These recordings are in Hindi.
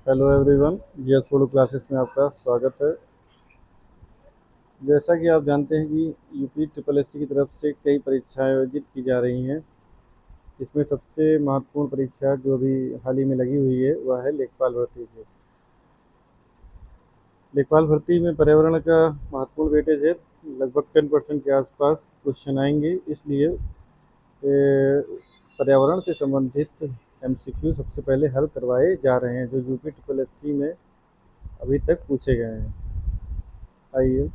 Hello everyone, GS food classes में आपका स्वागत है। जैसा कि आप जानते हैं कि यूपी ट्रिपल एससी की तरफ से कई परीक्षाएं आयोजित की जा रही हैं। इसमें सबसे महत्वपूर्ण परीक्षा जो अभी हाल ही में लगी हुई है वह है लेखपाल भर्ती की। लेखपाल भर्ती में पर्यावरण का महत्वपूर्ण वेटेज है। लगभग 10% के आसपास क्वेश्चन आएंगे, इसलिए पर्यावरण से संबंधित एमसीक्यू सबसे पहले हल करवाए जा रहे हैं जो यूपी ट्रिपल एससी में अभी तक पूछे गए हैं। आइए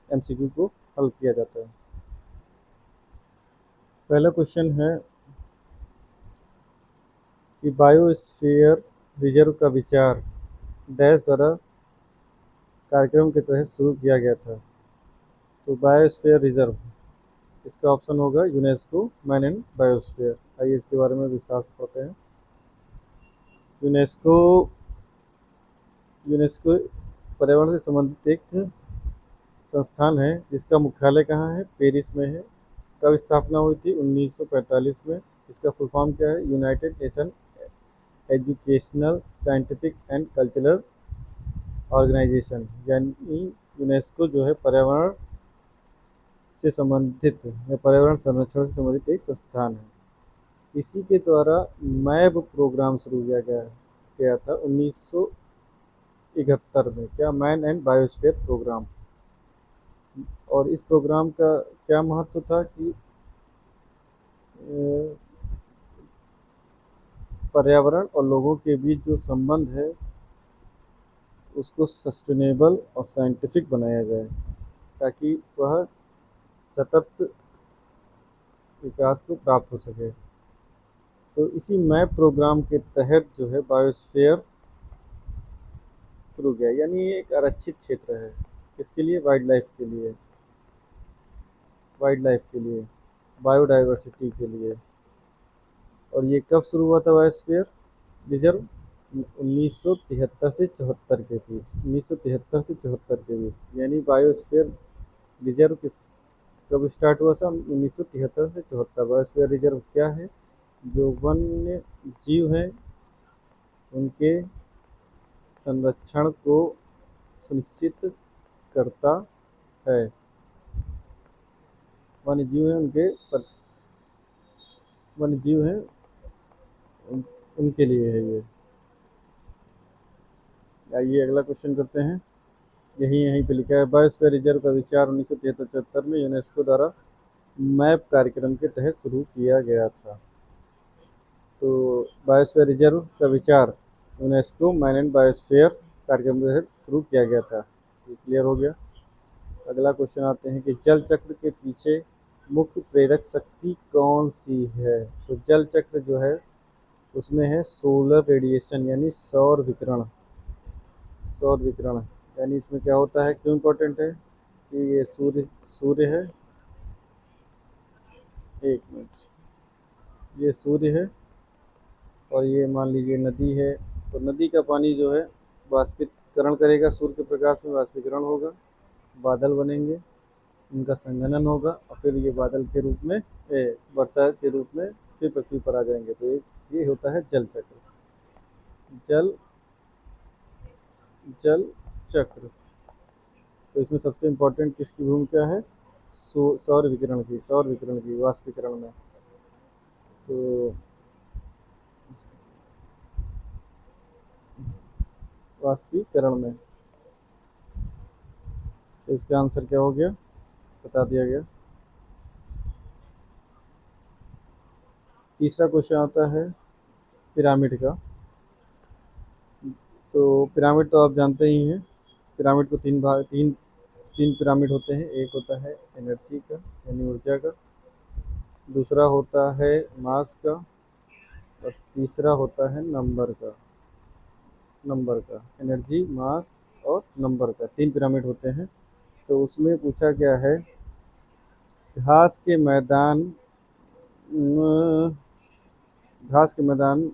एमसीक्यू को हल किया जाता है। पहला क्वेश्चन है कि बायोस्फीयर रिजर्व का विचार डैश द्वारा कार्यक्रम के तहत शुरू किया गया था। तो बायोस्फीयर रिजर्व, इसका ऑप्शन होगा यूनेस्को मैन एंड बायोस्फीयर। आइए इसके बारे में विस्तार से पढ़ते हैं। यूनेस्को यूनेस्को पर्यावरण से संबंधित एक संस्थान है जिसका मुख्यालय कहाँ है? पेरिस में है। कब स्थापना हुई थी? 1945 में। इसका फुल फॉर्म क्या है? United nation educational scientific and cultural organisation, यानी यूनेस्को जो है पर्यावरण से संबंधित या पर्यावरण संरक्षण से संबंधित एक संस्थान है। इसी के द्वारा मैब प्रोग्राम शुरू किया गया था 1971 में। क्या? Man and biosphere programme. और इस प्रोग्राम का क्या महत्व था कि पर्यावरण और लोगों के बीच जो संबंध है उसको सस्टेनेबल और साइंटिफिक बनाया जाए ताकि वह सतत विकास को प्राप्त हो सके। तो इसी मैप प्रोग्राम के तहत जो है बायोस्फीयर शुरू किया, यानी ये एक आरक्षित क्षेत्र है। किसके लिए? वाइल्ड लाइफ के लिए, बायोडाइवर्सिटी के लिए। और ये कब शुरू हुआ था बायोस्फीयर रिजर्व? 1973 से 74 के बीच। 1973 से 74 के बीच, यानी बायोस्फीयर रिजर्व कब स्टार्ट हुआ था? 1973 से 74। बायोस्फीयर रिजर्व क्या है? जो वन्य जीव हैं उनके संरक्षण को सुनिश्चित करता है। वन्य जीव हैं वन्य जीव हैं उनके लिए है ये। आइए अगला क्वेश्चन करते हैं। यहीं पे लिखा है बायोस्फीयर रिजर्व का विचार 1973-74 में यूनेस्को द्वारा मैप कार्यक्रम के तहत शुरू किया गया था। तो बायोस्फीयर रिजर्व का विचार यूनेस्को मैन एंड बायोस्फीयर कार्यक्रम के तहत शुरू किया गया था। ये क्लियर हो गया। अगला क्वेश्चन आते हैं कि जल चक्र के पीछे मुख्य प्रेरक शक्ति कौन सी है? तो जल चक्र जो है उसमें है सोलर रेडिएशन, यानी सौर विकिरण। यानी इसमें क्या होता है, क्यों इम्पोर्टेंट है कि ये सूर्य है। एक मिनट, ये सूर्य है और ये मान लीजिए नदी है। तो नदी का पानी जो है वाष्पीकरण करेगा, सूर्य के प्रकाश में वाष्पीकरण होगा, बादल बनेंगे, उनका संघनन होगा और फिर ये बादल के रूप में वर्षा के रूप में फिर पृथ्वी पर आ जाएंगे। तो ये होता है जल चक्र। जल जल चक्र। तो इसमें सबसे इम्पोर्टेंट किसकी भूमिका है? सौर विकिरण की वाष्पीकरण में। तो वाष्पीकरण में, तो इसका आंसर क्या हो गया? बता दिया गया। तीसरा क्वेश्चन आता है पिरामिड का। तो पिरामिड तो आप जानते ही हैं। पिरामिड को तीन पिरामिड होते हैं। एक होता है एनर्जी का यानी ऊर्जा का, दूसरा होता है मास का और तीसरा होता है नंबर का। एनर्जी, मास और नंबर का तीन पिरामिड होते हैं। तो उसमें पूछा गया है घास के मैदान घास के मैदान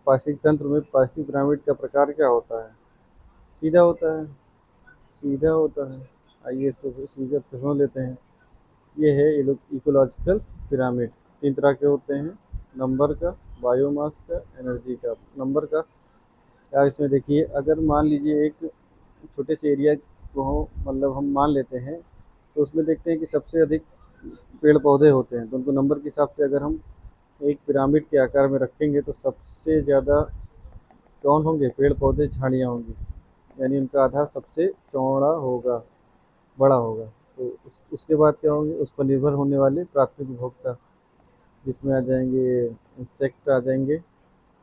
पारिस्थितिक तंत्र में पारिस्थितिक पिरामिड का प्रकार क्या होता है? सीधा होता है। सीधा होता है। आइए इसको फिर सीधे से समझ लेते हैं। ये है इकोलॉजिकल पिरामिड। तीन तरह के होते हैं, नंबर का, बायोमास का, एनर्जी का। नंबर का या इसमें देखिए, अगर मान लीजिए एक छोटे से एरिया को मतलब हम मान लेते हैं, तो उसमें देखते हैं कि सबसे अधिक पेड़ पौधे होते हैं, तो उनको नंबर के हिसाब से अगर हम एक पिरामिड के आकार में रखेंगे तो सबसे ज़्यादा कौन होंगे? पेड़ पौधे, झाड़ियाँ होंगी। यानी उनका आधार सबसे चौड़ा होगा, बड़ा होगा। तो उसके बाद क्या होंगे? उस पर निर्भर होने वाले प्राथमिक उपभोक्ता, जिसमें आ जाएंगे इंसेक्ट आ जाएंगे,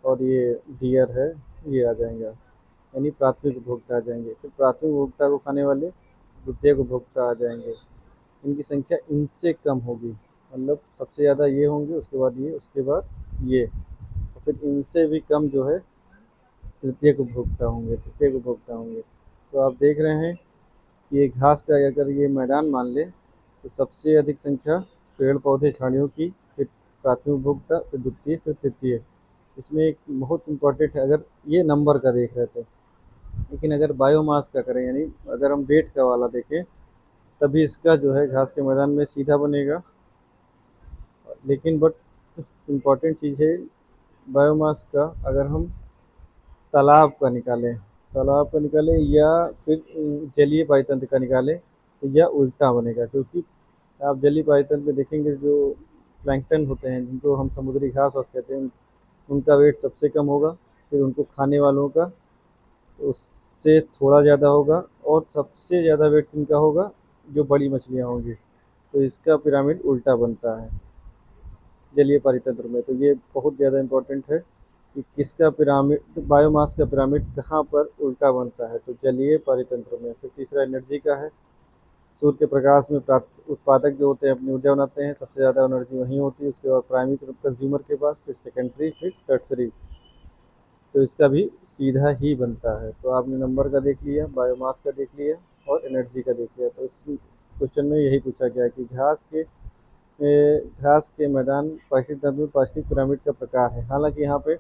और ये डियर है, ये आ जाएंगे। यानी प्राथमिक उपभोक्ता आ जाएंगे। फिर प्राथमिक उपभोक्ता को खाने वाले द्वितीयक उपभोक्ता आ जाएंगे। इनकी संख्या इनसे कम होगी, मतलब सबसे ज़्यादा ये होंगे, उसके बाद ये, उसके बाद ये, और फिर इनसे भी कम जो है तृतीयक उपभोक्ता होंगे, तृतीयक उपभोक्ता होंगे। तो आप देख रहे हैं कि ये घास का अगर ये मैदान मान लें, तो सबसे अधिक संख्या पेड़ पौधे झाड़ियों की, फिर प्राथमिक उपभोक्ता, फिर द्वितीय, फिर तृतीय। इसमें एक बहुत इम्पोर्टेंट है, अगर ये नंबर का देख रहे थे, लेकिन अगर बायोमास का करें, यानी अगर हम वेट का वाला देखें, तभी इसका जो है घास के मैदान में सीधा बनेगा। लेकिन बट इम्पॉर्टेंट चीज़ है बायोमास का, अगर हम तालाब का निकालें, तालाब का निकालें या फिर जलीय पायतंत्र का निकालें, तो यह उल्टा बनेगा। क्योंकि आप जलीय पायतंत्र में देखेंगे जो प्लैंकटन होते हैं, जिनको हम समुद्री घास वास कहते हैं, उनका वेट सबसे कम होगा। फिर उनको खाने वालों का उससे थोड़ा ज़्यादा होगा, और सबसे ज़्यादा वेट किनका होगा? जो बड़ी मछलियाँ होंगी। तो इसका पिरामिड उल्टा बनता है जलीय परितंत्र में। तो ये बहुत ज़्यादा इम्पोर्टेंट है कि किसका पिरामिड, बायोमास का पिरामिड कहाँ पर उल्टा बनता है, तो जलीय परितंत्र में। फिर तीसरा एनर्जी का है। सूर्य के प्रकाश में प्राप्त उत्पादक जो होते हैं अपनी ऊर्जा बनाते हैं, सबसे ज़्यादा एनर्जी वहीं होती है। उसके बाद प्राइमरी कंज्यूमर के पास, फिर सेकेंडरी, फिर टर्सरी। तो इसका भी सीधा ही बनता है। तो आपने नंबर का देख लिया, बायोमास का देख लिया, और एनर्जी का देख लिया। तो इस क्वेश्चन में यही पूछा गया कि घास के मैदान पारिस्थितिक तंत्र में पारिस्थितिक पिरामिड का प्रकार है। हालांकि यहाँ पे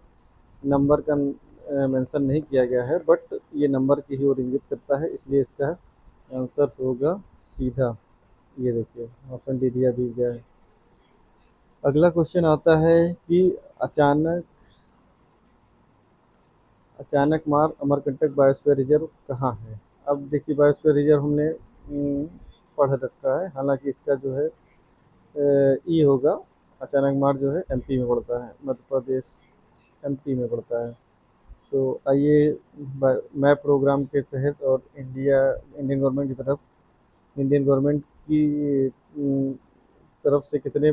नंबर का मेंशन नहीं किया गया है, बट ये नंबर की ही ओर इंगित करता है, इसलिए इसका आंसर होगा सीधा। ये देखिए, ऑप्शन डी दिया भी गया है। अगला क्वेश्चन आता है कि अचानक अचानक मार अमरकंटक बायोस्फीयर रिजर्व कहाँ है? अब देखिए, बायोस्फीयर रिजर्व हमने पढ़ रखा है। हालांकि इसका जो है ई होगा। अचानक मार जो है एमपी में पड़ता है, मध्य प्रदेश एमपी में पड़ता है। तो आइए मैप प्रोग्राम के तहत और इंडियन गवर्नमेंट की तरफ, इंडियन गवर्नमेंट की तरफ से कितने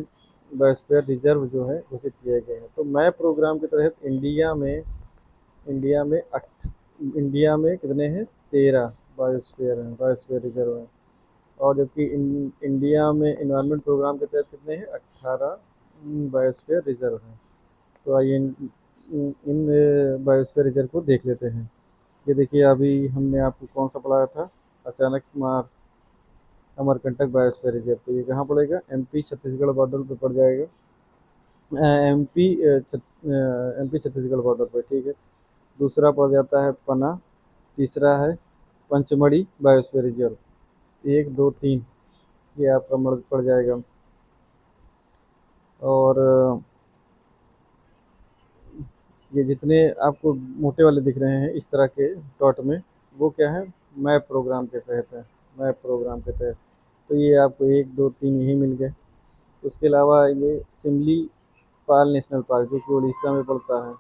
बायोस्फीयर रिजर्व जो है घोषित किए गए हैं। तो मैप प्रोग्राम के तहत इंडिया में इंडिया में कितने हैं? 13 बायोस्फीयर हैं, बायोस्फीयर रिजर्व हैं। और जबकि इंडिया में इन्वायरमेंट प्रोग्राम के तहत कितने हैं? 18 बायोस्फीयर रिजर्व हैं। तो आइए इन बायोस्फीयर रिजर्व को देख लेते हैं। ये देखिए, अभी हमने आपको कौन सा पढ़ाया था? अचानक मार अमरकंटक बायोस्फीयर रिजर्व। तो ये कहाँ पड़ेगा? एमपी छत्तीसगढ़ बॉर्डर पे पड़ जाएगा। एमपी एमपी छत्तीसगढ़ बॉर्डर पे, ठीक है। दूसरा पड़ जाता है पना। तीसरा है पंचमढ़ी बायोस्फीयर रिजर्व। 1 2 3 ये आपका मर्ज पड़ जाएगा। और ये जितने आपको मोटे वाले दिख रहे हैं इस तरह के डॉट में, वो क्या है? मैप प्रोग्राम के तहत है, मैप प्रोग्राम के तहत। तो ये आपको 1 2 3 यही मिल गए। उसके अलावा ये सिमली पाल नेशनल पार्क, जो कि उड़ीसा में पड़ता है,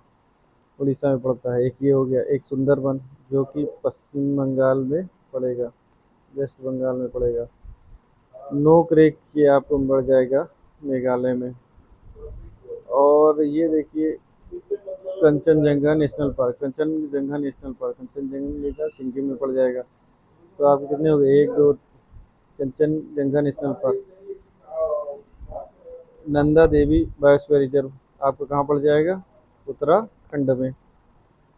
उड़ीसा में पड़ता है। एक ये हो गया। एक सुंदरबन, जो कि पश्चिम बंगाल में पड़ेगा, वेस्ट बंगाल में पड़ेगा। नोक रेक ये आपको मिल जाएगा मेघालय में। और ये देखिए, कंचनजंगा नेशनल पार्क, कंचनजंगा सिक्किम में पड़ जाएगा। तो आपके कितने हो गए? 1 2। Kanchenjunga national park. Nanda Devi biosphere reserve आपको कहाँ पड़ जाएगा? उत्तराखंड में।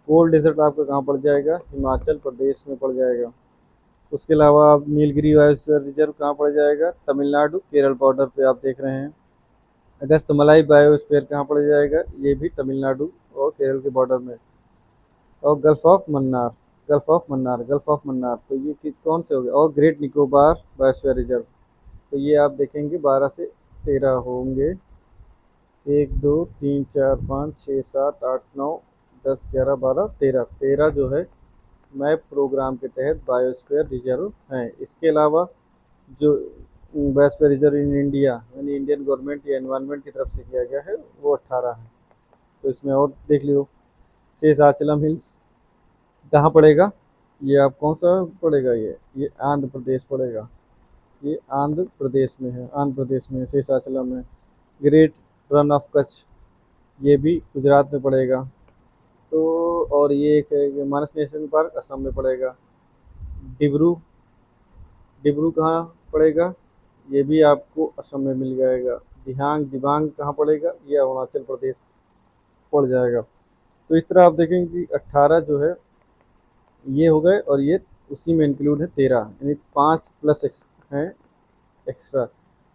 कोल डेजर्ट आपका कहाँ पड़ जाएगा? हिमाचल प्रदेश में पड़ जाएगा। उसके अलावा आप नीलगिरी बायोस्फीयर रिजर्व कहाँ पड़ जाएगा? तमिलनाडु केरल बॉर्डर पे आप देख रहे हैं। अगस्तमलाई बायोस्फीयर कहाँ पड़ जाएगा? ये भी तमिलनाडु और केरल के बॉर्डर में। और गल्फ ऑफ मन्नार, तो ये कौन से हो गए? और ग्रेट निकोबार बायोस्फीयर रिजर्व। तो ये आप देखेंगे 12 से 13 होंगे। 1 2 3 4 5 6 7 8 9 10, 11, 12, 13, 13 जो है मैप प्रोग्राम के तहत बायोस्फीयर रिजर्व हैं। इसके अलावा जो बायोस्फीयर रिजर्व इन इंडिया यानी इंडियन गवर्नमेंट या एनवायरनमेंट की तरफ से किया गया है वो 18 है। तो इसमें और देख लो, शेषाचलम हिल्स कहाँ पड़ेगा? ये आप कौन सा पड़ेगा? ये आंध्र प्रदेश पड़ेगा। ये आंध्र प्रदेश में है, आंध्र प्रदेश में शेषाचलम है। ग्रेट रन ऑफ कच्छ ये भी गुजरात में पड़ेगा। तो और ये एक है कि मानस नेशनल पार्क असम में पड़ेगा। डिब्रू डिब्रू कहाँ पड़ेगा? ये भी आपको असम में मिल जाएगा। दिहांग दिबांग कहाँ पड़ेगा? ये अरुणाचल प्रदेश पड़ जाएगा। तो इस तरह आप देखेंगे कि 18 जो है ये हो गए और ये उसी में इंक्लूड है 13, यानी 5 प्लस एक्स हैं एक्स्ट्रा।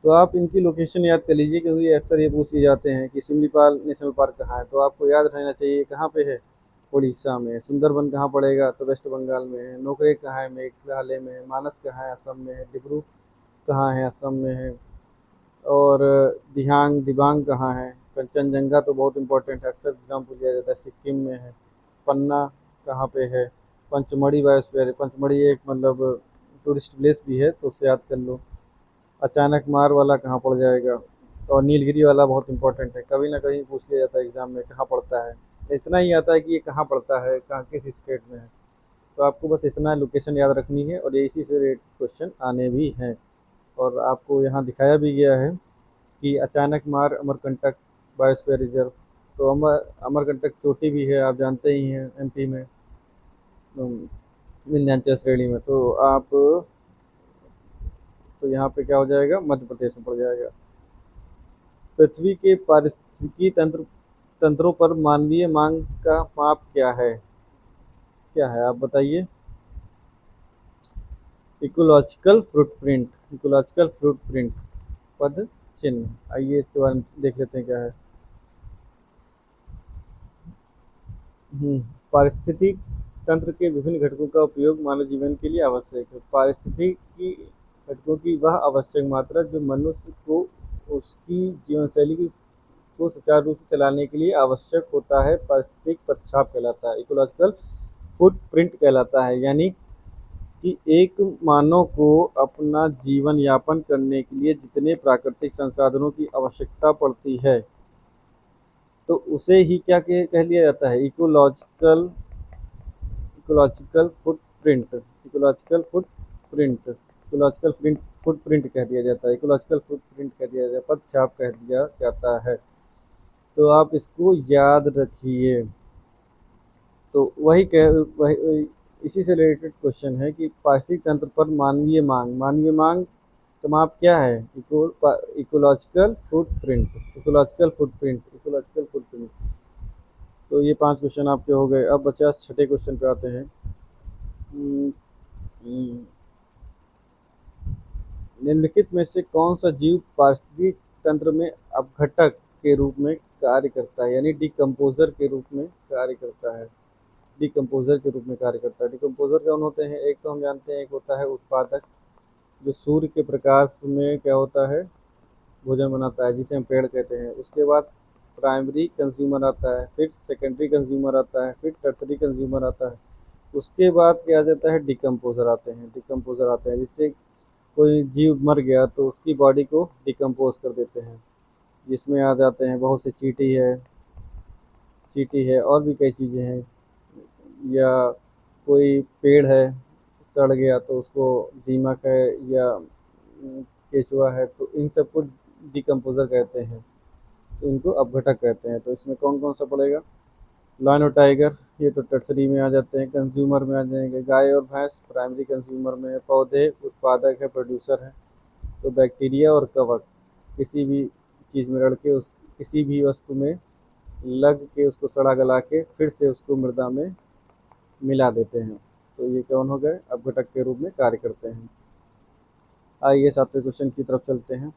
तो आप इनकी लोकेशन याद कर लीजिए क्योंकि अक्सर ये पूछ लिए जाते हैं कि सिमलीपाल नेशनल पार्क कहाँ है, तो आपको याद रहना चाहिए कहाँ पे है, उड़ीसा में। सुंदरबन कहाँ पड़ेगा? तो वेस्ट बंगाल में है। नोकरेक कहाँ है? मेघालय में है। मानस कहाँ है? असम में है। डिब्रू कहाँ है? असम में है। और दिहांग दिबांग कहाँ है? कंचनजंगा तो बहुत इंपॉर्टेंट है, अक्सर एग्जाम पूछ लिया जाता है, सिक्किम में है। पन्ना कहाँ पे है? पंचमढ़ी बायोस्फीयर है। पंचमढ़ी एक मतलब टूरिस्ट प्लेस भी है, तो उससे याद कर लो। अचानक मार वाला कहाँ पड़ जाएगा? और नीलगिरी वाला बहुत इंपॉर्टेंट है, कभी ना कहीं पूछ लिया जाता है एग्जाम में कहाँ पड़ता है। इतना ही आता है कि ये कहाँ पड़ता है, कहाँ किस स्टेट में है। तो आपको बस इतना लोकेशन याद रखनी है और इसी से रिलेटेड क्वेश्चन आने भी हैं। और आपको यहाँ दिखाया भी गया है कि अचानक मार अमरकंटक बायोस्फीयर रिजर्व। तो अमरकंटक चोटी भी है, आप जानते ही हैं, एमपी में, विंध्याचल श्रेणी में। तो आप तो यहाँ पे क्या हो जाएगा? मध्य प्रदेश में पड़ जाएगा। पृथ्वी के पारिस्थितिकी तंत्रों पर मानवीय मांग का माप क्या है? क्या है आप बताइए? इकोलॉजिकल फुटप्रिंट, इकोलॉजिकल फुटप्रिंट पद चिन्ह, आइए इसके बारे में देख लेते हैं क्या है। पारिस्थितिक तंत्र के विभिन्न घटकों का उपयोग मानव जीवन के लिए आवश्यक है। पारिस्थितिकी घटकों की वह आवश्यक मात्रा जो मनुष्य को उसकी जीवन शैली को सुचारू रूप से चलाने के लिए आवश्यक होता है, पारिस्थितिक पदछाप कहलाता है, इकोलॉजिकल फुटप्रिंट कहलाता है। यानी कि एक मानव को अपना जीवन यापन करने के लिए जितने प्राकृतिक संसाधनों की आवश्यकता पड़ती है, तो उसे ही क्या कह लिया जाता है? Ecological ecological footprint, ecological footprint, ecological footprint कह दिया जाता है, इकोलॉजिकल फुटप्रिंट कह दिया जाता है, पदछाप कह दिया जाता है। तो आप इसको याद रखिए। तो वही इसी से रिलेटेड क्वेश्चन है कि पारिस्थितिक तंत्र पर मानवीय मांग का माप क्या है? Ecological footprint, ecological footprint, ecological footprint. तो ये 5 क्वेश्चन आपके हो गए। अब बचा छठे क्वेश्चन पे आते हैं। हम्म, हम्म, निम्नलिखित में से कौन सा जीव पारिस्थितिक तंत्र में अपघटक के रूप में कार्य करता है, यानी डिकम्पोजर के रूप में कार्य करता है? डिकम्पोजर के रूप में कार्य करता है। डिकम्पोजर कौन होते हैं? एक तो हम जानते हैं, एक होता है उत्पादक, जो सूर्य के प्रकाश में क्या होता है? भोजन बनाता है, जिसे हम पेड़ कहते हैं। उसके बाद प्राइमरी कंज्यूमर आता है, फिर सेकेंडरी कंज्यूमर आता है, फिर टर्सरी कंज्यूमर आता है। उसके बाद क्या आ जाता है? डिकम्पोजर आते हैं, डिकम्पोजर आते हैं, जिससे कोई जीव मर गया तो उसकी बॉडी को डिकम्पोज कर देते हैं। जिसमें आ जाते हैं बहुत से चींटी है और भी कई चीज़ें हैं। या कोई पेड़ है सड़ गया तो उसको दीमक है या केचुआ है, तो इन सबको डिकम्पोजर कहते हैं, तो इनको अपघटक कहते हैं। तो इसमें कौन कौन सा पड़ेगा? लायन और टाइगर ये तो टर्सरी में आ जाते हैं, कंज्यूमर में आ जाएंगे। गाय और भैंस प्राइमरी कंज्यूमर में है। पौधे उत्पादक है, प्रोड्यूसर है। तो बैक्टीरिया और कवक किसी भी चीज़ में रड़ के उस किसी भी वस्तु में लग के उसको सड़ा गला के फिर से उसको मृदा में मिला देते हैं। तो ये कौन हो गए? अपघटक के रूप में कार्य करते हैं। आइए 7वें क्वेश्चन की तरफ चलते हैं।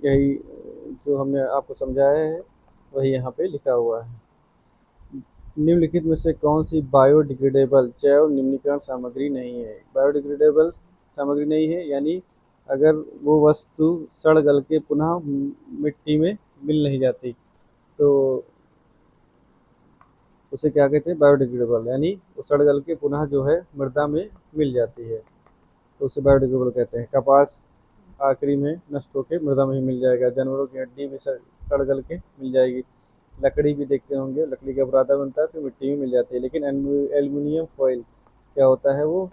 यही जो हमने आपको समझाया है वही यहाँ पे लिखा हुआ है। निम्नलिखित में से कौन सी बायोडिग्रेडेबल जैव निम्नीकरण सामग्री नहीं है? बायोडिग्रेडेबल सामग्री नहीं है, यानी अगर वो वस्तु सड़ गल के पुनः मिट्टी में मिल नहीं जाती, तो उसे क्या कहते हैं, बायोडिग्रेडेबल, यानी वो सड़ गल के पुनः जो है मृदा में मिल जाती है, तो उसे बायोडिग्रेडेबल कहते हैं। कपास आखिरी में नष्ट होकर मृदा में ही मिल जाएगा। जानवरों की हड्डी भी सड़ गल के मिल जाएगी। लकड़ी भी देखते होंगे, लकड़ी का पराठा बनता है फिर मिट्टी में मिल जाती है, लेकिन एल्यूमिनियम फॉइल क्या होता है, वो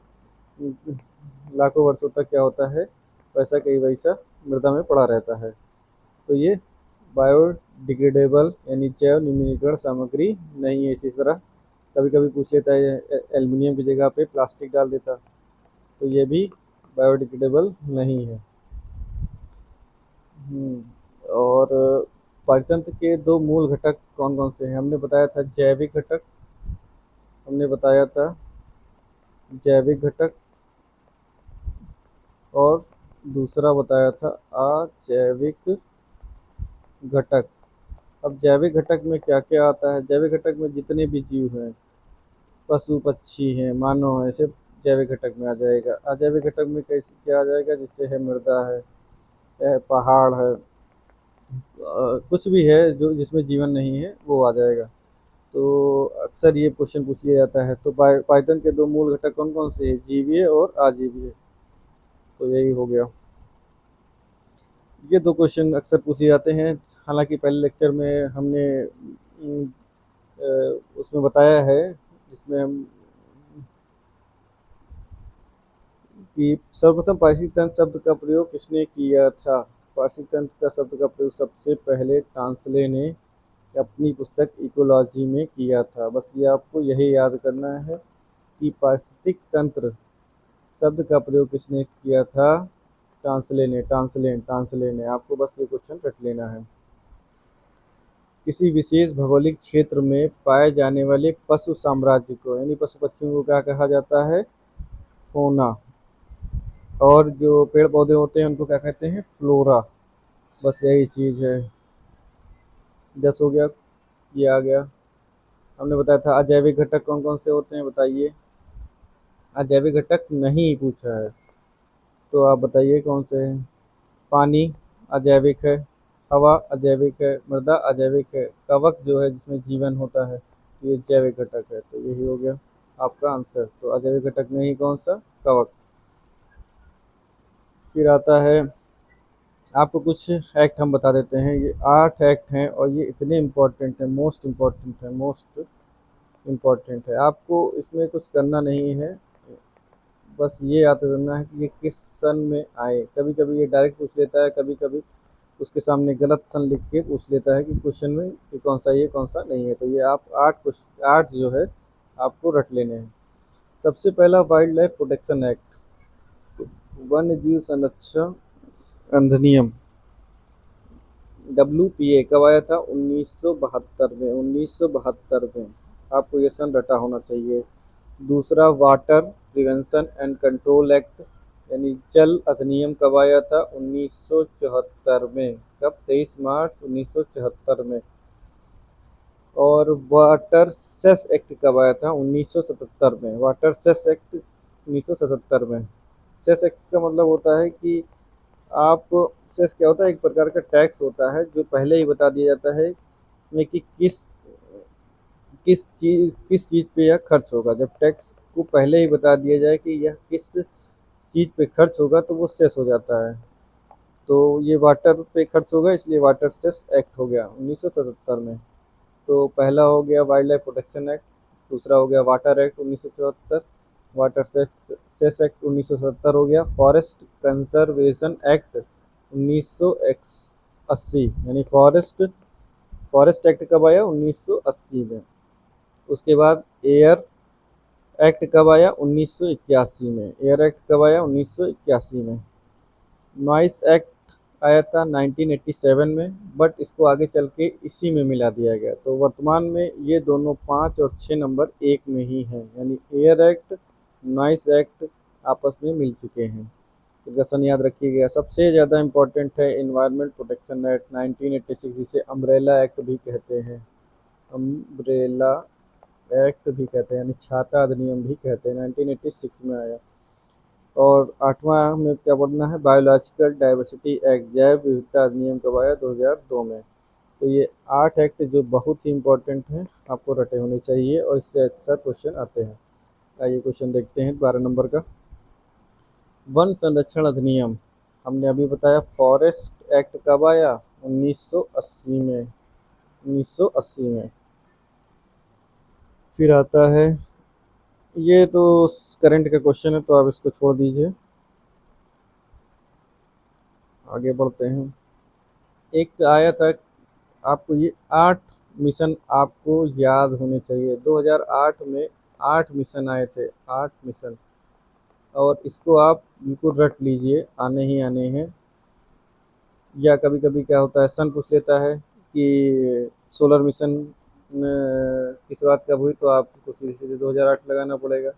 लाखों वर्षों तक क्या होता है, वैसा कई वैसा मृदा में पड़ा रहता है। तो ये बायोडिग्रेडेबल यानी जैव निम्नीकरण सामग्री नहीं है। इसी तरह कभी कभी पूछ लेता है एल्युमिनियम की जगह पे प्लास्टिक डाल देता, तो ये भी बायोडिग्रेडेबल नहीं है। और परितंत्र के दो मूल घटक कौन कौन से हैं? हमने बताया था जैविक घटक, हमने बताया था जैविक घटक, और दूसरा बताया था अजैविक घटक। अब जैविक घटक में क्या क्या आता है? जैविक घटक में जितने भी जीव हैं, पशु पक्षी हैं, मानव हैं, सिर्फ जैविक घटक में आ जाएगा। अजैविक घटक में कैसे क्या आ जाएगा? जिससे है मृदा है पहाड़ है, कुछ भी है जो जिसमें जीवन नहीं है वो आ जाएगा। तो अक्सर ये क्वेश्चन पूछ लिया जाता है। तो पाइथन के दो मूल घटक कौन कौन से हैं? जीवीय और अजीवीय। तो यही हो गया। ये दो क्वेश्चन अक्सर पूछे जाते हैं। हालांकि पहले लेक्चर में हमने उसमें बताया है, जिसमें हम कि सर्वप्रथम पारसिक तंत्र शब्द का प्रयोग किसने किया था? पारसिक तंत्र का शब्द का प्रयोग सबसे पहले टांसले ने अपनी पुस्तक इकोलॉजी में किया था। बस ये आपको यही याद करना है कि पारिस्थितिक तंत्र शब्द का प्रयोग किसने किया था? टांसले ने। आपको बस ये क्वेश्चन रट लेना है। किसी विशेष भौगोलिक क्षेत्र में पाए जाने वाले पशु साम्राज्य को, यानी पशु पक्षियों को क्या कहा जाता है? फोना। और जो पेड़ पौधे होते हैं उनको क्या कहते हैं? फ्लोरा। बस यही चीज़ है। 10 हो गया, ये आ गया। हमने बताया था अजैविक घटक कौन कौन से होते हैं, बताइए। अजैविक घटक नहीं पूछा है, तो आप बताइए कौन से हैं। पानी अजैविक है, हवा अजैविक है, मृदा अजैविक है, कवक जो है जिसमें जीवन होता है, तो ये जैविक घटक है। तो यही हो गया आपका आंसर। तो अजैविक घटक नहीं, कौन सा? कवक। फिर आता है, आपको कुछ एक्ट हम बता देते हैं। ये 8 एक्ट हैं और ये इतने इम्पोर्टेंट हैं, मोस्ट इम्पोर्टेंट है, मोस्ट इम्पोर्टेंट है। आपको इसमें कुछ करना नहीं है, बस ये याद करना है कि ये किस सन में आए। कभी कभी ये डायरेक्ट पूछ लेता है, कभी कभी उसके सामने गलत सन लिख के पूछ लेता है कि क्वेश्चन में ये कौन सा, ये कौन सा नहीं है। तो ये आप 8 जो है आपको रट लेने हैं। सबसे पहला वाइल्ड लाइफ प्रोटेक्शन एक्ट, वन्य जीव संरक्षण अधिनियम, WPA कब आया था? 1972 में। 1972 में। आपको ये सन रटा होना चाहिए। दूसरा water prevention and control act, यानी जल अधिनियम कब आया था? 1974 में। कब? 23 मार्च 1974 में। और वाटर सेस एक्ट कब आया था? 1977 में। वाटर सेस एक्ट 1977 में। सेस एक्ट का मतलब होता है कि आप, सेस क्या होता है? एक प्रकार का टैक्स होता है जो पहले ही बता दिया जाता है में कि किस चीज़ पे यह खर्च होगा। जब टैक्स को पहले ही बता दिया जाए कि यह किस चीज़ पे खर्च होगा तो वो सेस हो जाता है। तो ये वाटर पे खर्च होगा, इसलिए वाटर सेस एक्ट हो गया 1977 में। तो पहला हो गया वाइल्ड लाइफ प्रोटेक्शन एक्ट, दूसरा हो गया water act 1974, water cess cess act 1970 हो गया। फॉरेस्ट कंजर्वेशन एक्ट 1980, यानी फॉरेस्ट एक्ट कब आया? 1980 में। उसके बाद एयर एक्ट कब आया? 1981 में। एयर एक्ट कब आया? 1981 में। नॉइस एक्ट आया था 1987 में, बट इसको आगे चल के इसी में मिला दिया गया। तो वर्तमान में ये दोनों 5 और 6 नंबर एक में ही हैं, यानी एयर एक्ट, नॉइस एक्ट आपस में मिल चुके हैं। तो लेसन याद रखिएगा। सबसे ज़्यादा इम्पोर्टेंट है इन्वायरमेंट प्रोटेक्शन एक्ट 1986, जिसे अम्ब्रेला एक्ट भी कहते हैं। अम्ब्रेला एक्ट भी कहते हैं, यानी छाता अधिनियम भी कहते हैं, 1986 में आया। और 8वां में क्या पढ़ना है? बायोलॉजिकल डाइवर्सिटी एक्ट, जैव विविधता अधिनियम कब आया? 2002 में। तो ये 8 एक्ट जो बहुत ही इम्पोर्टेंट हैं, आपको रटे होने चाहिए और इससे अच्छा क्वेश्चन आते हैं। आइए क्वेश्चन देखते हैं 12 नंबर का। वन संरक्षण अधिनियम हमने अभी बताया। फॉरेस्ट एक्ट कब आया? 1980 में। 1980 में। फिर आता है, ये तो करंट का क्वेश्चन है तो आप इसको छोड़ दीजिए, आगे बढ़ते हैं। एक आया था, आपको ये 8 मिशन आपको याद होने चाहिए। 2008 में 8 मिशन आए थे, 8 मिशन, और इसको आप बिल्कुल रट लीजिए, आने ही आने हैं। या कभी कभी क्या होता है, सन पूछ लेता है कि सोलर मिशन की शुरुआत कब हुई, तो आपको सीधे सीधे 2008 लगाना पड़ेगा।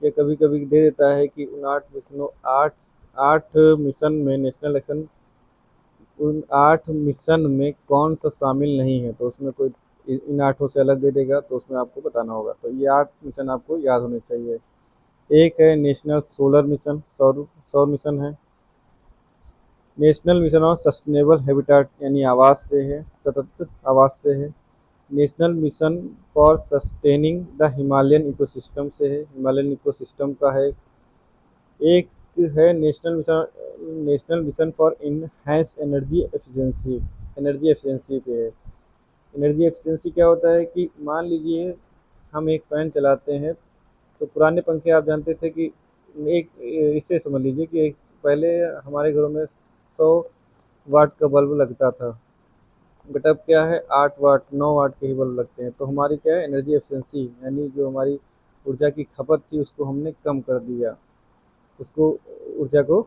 या कभी कभी दे देता है कि उन 8 मिशनों, आठ आठ मिशन में नेशनल एक्शन, उन 8 मिशन में कौन सा शामिल नहीं है, तो उसमें कोई इन 8 से अलग दे देगा, तो उसमें आपको बताना होगा। तो ये 8 मिशन आपको याद होने चाहिए। एक है नेशनल सोलर मिशन, सौर सौर मिशन है। National mission on sustainable habitat यानी आवास से है, सतत आवास से है। National mission for sustaining the Himalayan ecosystem से है, हिमालयन इकोसिस्टम का है। एक है national mission for enhanced energy efficiency, energy efficiency पे है। एनर्जी एफिशिएंसी क्या होता है कि मान लीजिए हम एक फ़ैन चलाते हैं, तो पुराने पंखे आप जानते थे कि एक, इससे समझ लीजिए कि एक पहले हमारे घरों में 100 वाट का बल्ब लगता था, बट अब क्या है 8 वाट 9 वाट के ही बल्ब लगते हैं। तो हमारी क्या है, एनर्जी एफिशिएंसी यानी जो हमारी ऊर्जा की खपत थी उसको हमने कम कर दिया, उसको ऊर्जा को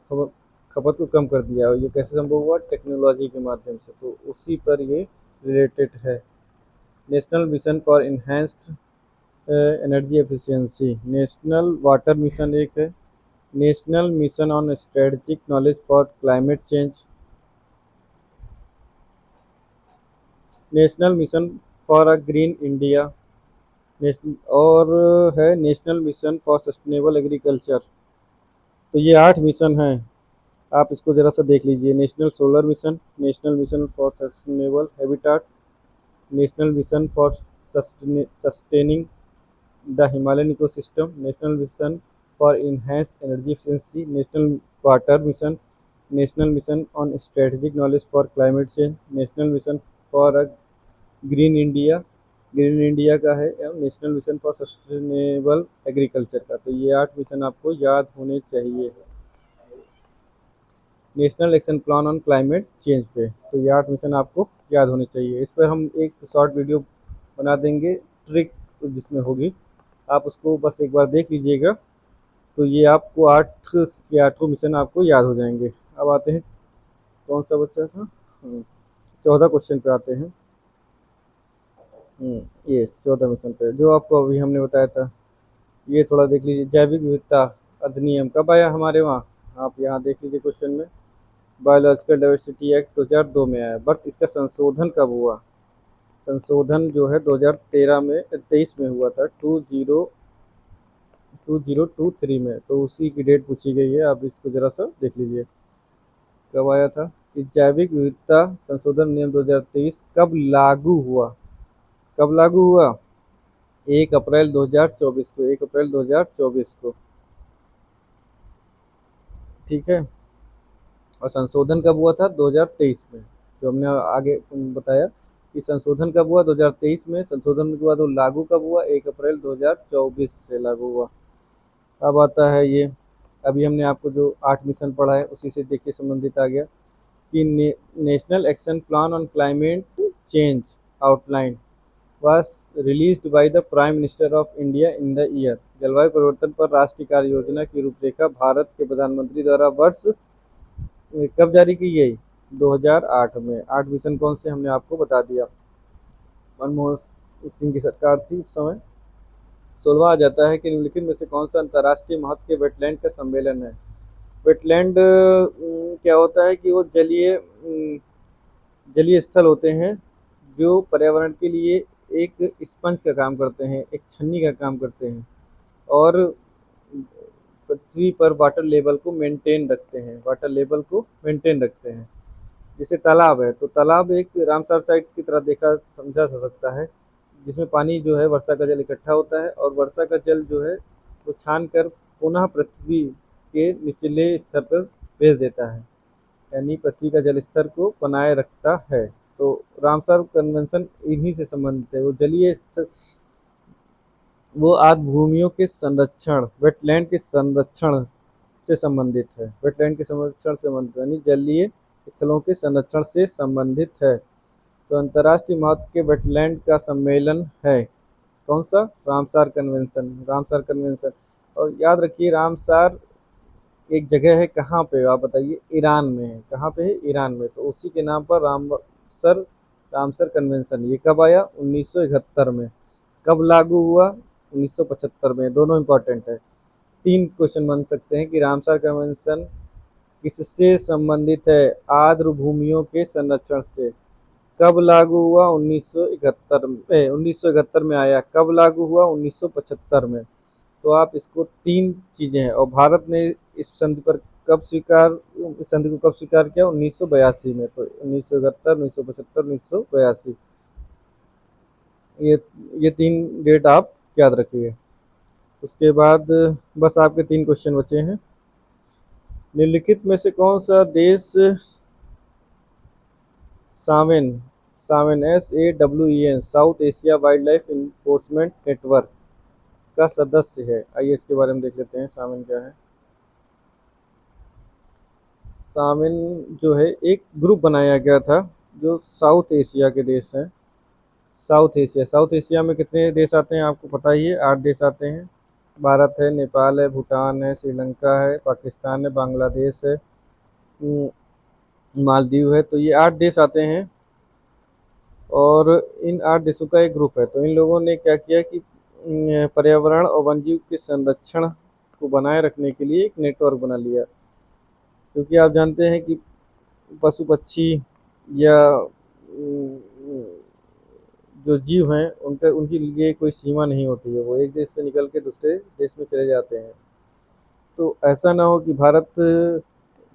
खपत को कम कर दिया। और ये कैसे संभव हुआ? टेक्नोलॉजी के माध्यम से, तो उसी पर ये रिलेटेड है। National mission for enhanced energy efficiency. National water mission एक है। National mission on strategic knowledge for climate change. National mission for a green India. National और है national mission for sustainable agriculture. तो ये 8 मिशन हैं, आप इसको ज़रा सा देख लीजिए। National solar mission, national mission for sustainable habitat, national mission for sustaining the Himalayan ecosystem, national mission for enhanced energy efficiency, national water mission, national mission on strategic knowledge for climate change, national mission for a green India, green India का है, एवं national mission for sustainable agriculture का। तो ये 8 मिशन आपको याद होने चाहिए। National action plan on climate change पे, तो ये 8 मिशन आपको याद होने चाहिए। इस पर हम एक शॉर्ट वीडियो बना देंगे, ट्रिक जिसमें होगी, आप उसको बस एक बार देख लीजिएगा, तो ये आपको 8 के 8 मिशन आपको याद हो जाएंगे। अब आते हैं, कौन सा बच्चा था, 14 क्वेश्चन पे आते हैं। ये 14 मिशन पे जो आपको अभी हमने बताया था, ये थोड़ा देख लीजिए। जैविक विविधता अधिनियम कब आया हमारे वहाँ? आप यहाँ देख लीजिए क्वेश्चन में। बायोलॉजिकल डाइवर्सिटी एक्ट 2002 में आया, बट इसका संशोधन कब हुआ? संशोधन जो है 2013 में 23 में हुआ था, 2023 में। तो उसी की डेट पूछी गई है, आप इसको ज़रा सा देख लीजिए कब आया था। कि जैविक विविधता संशोधन नियम 2023 कब लागू हुआ? कब लागू हुआ? 1 अप्रैल 2024 को, 1 अप्रैल 2024 को, ठीक है। और संशोधन कब हुआ था? 2023 में। जो हमने आगे बताया कि संशोधन कब हुआ? 2023 में। संशोधन के बाद वो लागू कब हुआ? 1 अप्रैल 2024 से लागू हुआ। अब आता है ये, अभी हमने आपको जो 8 मिशन पढ़ा है उसी से देखिए संबंधित आ गया कि national action plan on climate change outline was released by the prime minister of India in the year. जलवायु परिवर्तन पर राष्ट्रीय कार्य योजना की रूपरेखा भारत के प्रधानमंत्री द्वारा वर्ष कब जारी की गई? 2008 में। 8 मिशन कौन से हमने आपको बता दिया। मनमोहन सिंह की सरकार थी उस समय। 16वां आ जाता है कि निम्नलिखित में से कौन सा अंतर्राष्ट्रीय महत्व के वेटलैंड का सम्मेलन है? वेटलैंड क्या होता है कि वो जलीय स्थल होते हैं जो पर्यावरण के लिए एक स्पंज का काम करते हैं, एक छन्नी का काम करते हैं, और पृथ्वी पर वाटर लेवल को मेंटेन रखते हैं, वाटर लेवल को मेंटेन रखते हैं। जैसे तालाब है, तो तालाब एक रामसर साइट की तरह देखा समझा जा सकता है, जिसमें पानी जो है वर्षा का जल इकट्ठा होता है और वर्षा का जल जो है वो छान कर पुनः पृथ्वी के निचले स्तर पर भेज देता है, यानी पृथ्वी का जल स्तर को बनाए रखता है। तो रामसर कन्वेंशन इन्हीं से संबंधित है। वो आद्य भूमियों के संरक्षण, वेटलैंड के संरक्षण से संबंधित है। वेटलैंड के संरक्षण से संबंधित यानी जलीय स्थलों के संरक्षण से संबंधित है। तो अंतर्राष्ट्रीय महत्व के वेटलैंड का सम्मेलन है कौन सा? Ramsar convention. Ramsar convention. और याद रखिए रामसार एक जगह है, कहाँ पे आप बताइए? ईरान में है। कहाँ पे है? ईरान में। तो उसी के नाम पर रामसर रामसर कन्वेंशन। ये कब आया? 1971 में। कब लागू हुआ? 1975 में। दोनों इंपॉर्टेंट है। तीन क्वेश्चन बन सकते हैं कि रामसर कन्वेंशन किससे संबंधित है? आर्द्र भूमियों के संरक्षण से। कब लागू हुआ? 1971 में। 1971 में आया। कब लागू हुआ? 1975 में। तो आप इसको तीन चीजें हैं। और भारत ने इस संधि पर इस संधि को कब स्वीकार किया? 1982 में। तो 1971, 1975, 1982, ये ये तीन डेट आप याद रखिए। उसके बाद बस आपके तीन क्वेश्चन बचे हैं। निम्नलिखित में से कौन सा देश सावेन सावेन SAWEN south Asia wildlife enforcement network का सदस्य है? आइए इसके बारे में देख लेते हैं सावेन क्या है। सावेन जो है एक ग्रुप बनाया गया था जो साउथ एशिया के देश हैं। साउथ एशिया में कितने देश आते हैं आपको पता ही है? 8 देश आते हैं। भारत है, नेपाल है, भूटान है, श्रीलंका है, पाकिस्तान है, बांग्लादेश है, मालदीव है। तो ये 8 देश आते हैं और इन 8 देशों का एक ग्रुप है। तो इन लोगों ने क्या किया कि पर्यावरण और वन्यजीव के संरक्षण को बनाए रखने के लिए एक नेटवर्क बना लिया। क्योंकि आप जानते हैं कि पशु पक्षी या जो जीव हैं उनका उनके लिए कोई सीमा नहीं होती है, वो एक देश से निकल के दूसरे देश में चले जाते हैं। तो ऐसा ना हो कि भारत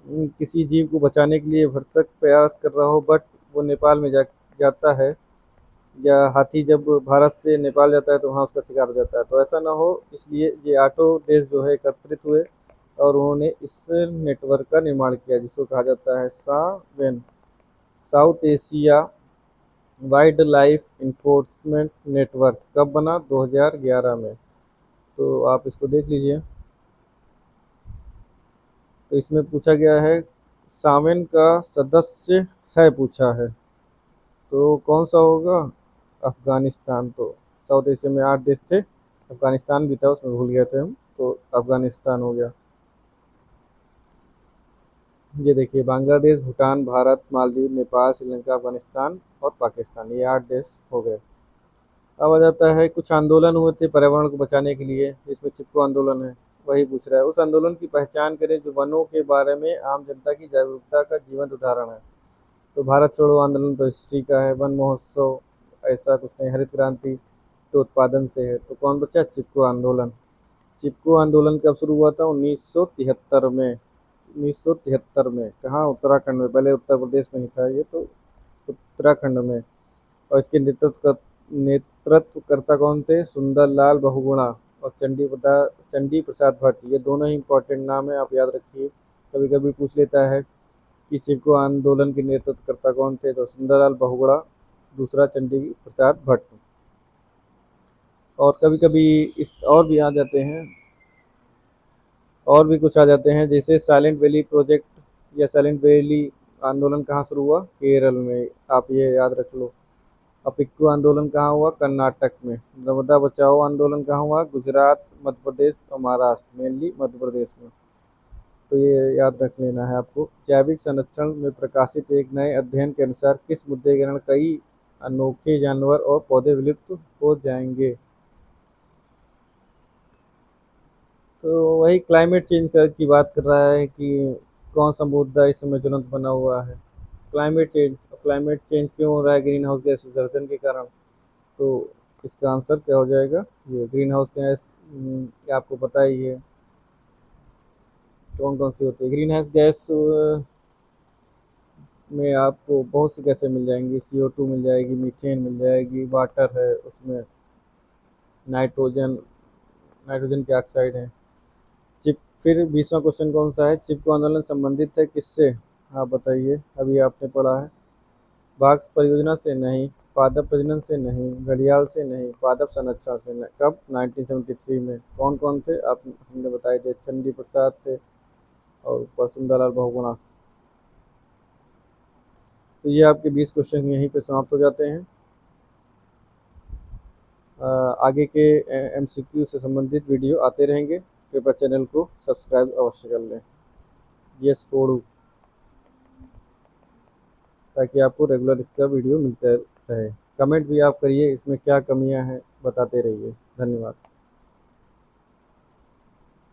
किसी जीव को बचाने के लिए भरसक प्रयास कर रहा हो, बट वो नेपाल में जाता है, या हाथी जब भारत से नेपाल जाता है तो वहाँ उसका शिकार हो जाता है। तो ऐसा ना हो, इसलिए ये 8 देश जो है एकत्रित हुए और उन्होंने इस नेटवर्क का निर्माण किया जिसको कहा जाता है सावेन, South Asia wildlife enforcement network. कब बना? 2011 में। तो आप इसको देख लीजिए। तो इसमें पूछा गया है सावेन का सदस्य है, पूछा है, तो कौन सा होगा? अफगानिस्तान। तो साउथ एशिया में 8 देश थे, अफगानिस्तान भी था उसमें, भूल गए थे हम, तो अफगानिस्तान हो गया। ये देखिए बांग्लादेश, भूटान, भारत, मालदीव, नेपाल, श्रीलंका, अफगानिस्तान और पाकिस्तान, ये 8 देश हो गए। अब आ जाता है कुछ आंदोलन हुए थे पर्यावरण को बचाने के लिए, जिसमें चिपको आंदोलन है, वही पूछ रहा है। उस आंदोलन की पहचान करें जो वनों के बारे में आम जनता की जागरूकता का जीवंत उदाहरण है। तो भारत छोड़ो आंदोलन तो हिस्ट्री का है, वन महोत्सव ऐसा कुछ नहीं, हरित क्रांति तो उत्पादन से है। तो कौन बचा? चिपको आंदोलन। चिपको आंदोलन कब शुरू हुआ था? 1973 में। 1973 में। कहाँ? उत्तराखंड में। पहले उत्तर प्रदेश में ही था ये, तो उत्तराखंड में। और इसके नेतृत्वकर्ता कौन थे? सुंदरलाल बहुगुणा और चंडी प्रसाद भट्ट। ये दोनों ही इंपॉर्टेंट नाम है, आप याद रखिए। कभी कभी पूछ लेता है कि चिपको आंदोलन के नेतृत्वकर्ता कौन थे? तो सुंदरलाल बहुगुणा, दूसरा चंडी प्रसाद भट्ट। और कभी कभी इस और भी आ जाते हैं, और भी कुछ आ जाते हैं, जैसे साइलेंट वैली प्रोजेक्ट या साइलेंट वैली आंदोलन कहाँ शुरू हुआ? केरल में। आप ये याद रख लो। अपिक्कू आंदोलन कहाँ हुआ? कर्नाटक में। नर्मदा बचाओ आंदोलन कहाँ हुआ? गुजरात, मध्य प्रदेश और महाराष्ट्र, मेनली मध्य प्रदेश में। तो ये याद रख लेना है आपको। जैविक संरक्षण में प्रकाशित एक नए अध्ययन के अनुसार किस मुद्दे के कारण कई अनोखे जानवर और पौधे विलुप्त हो जाएंगे? तो वही क्लाइमेट चेंज की बात कर रहा है कि कौन सा मुद्दा इस समय ज्वलंत बना हुआ है? Climate change. क्लाइमेट चेंज क्यों हो रहा है? ग्रीन हाउस गैस उत्सर्जन के कारण। तो इसका आंसर क्या हो जाएगा? ये ग्रीन हाउस गैस, क्या आपको पता ही है कौन कौन सी होती है ग्रीन हाउस गैस? में आपको बहुत सी गैसें मिल जाएंगी, CO2 मिल जाएगी, मीथेन मिल जाएगी, वाटर है उसमें, नाइट्रोजन, नाइट्रोजन के ऑक्साइड है। चिप, फिर 20वां क्वेश्चन कौन सा है, चिपको आंदोलन संबंधित है किससे, आप बताइए, अभी आपने पढ़ा है। बाक्स परियोजना से नहीं, पादप प्रजनन से नहीं, घड़ियाल से नहीं, पादप संरक्षण से नहीं। कब, 1973 में। कौन कौन थे, आप हमने बताए थे, चंडी प्रसाद थे और परसुंदर बहुगुणा। तो ये आपके 20 क्वेश्चन यहीं पे समाप्त हो जाते हैं। आगे के MCQ से संबंधित वीडियो आते रहेंगे, कृपया चैनल को सब्सक्राइब अवश्य कर लें। यस फोड़ू, ताकि आपको रेगुलर इसका वीडियो मिलता रहे। कमेंट भी आप करिए, इसमें क्या कमियां हैं बताते रहिए। धन्यवाद।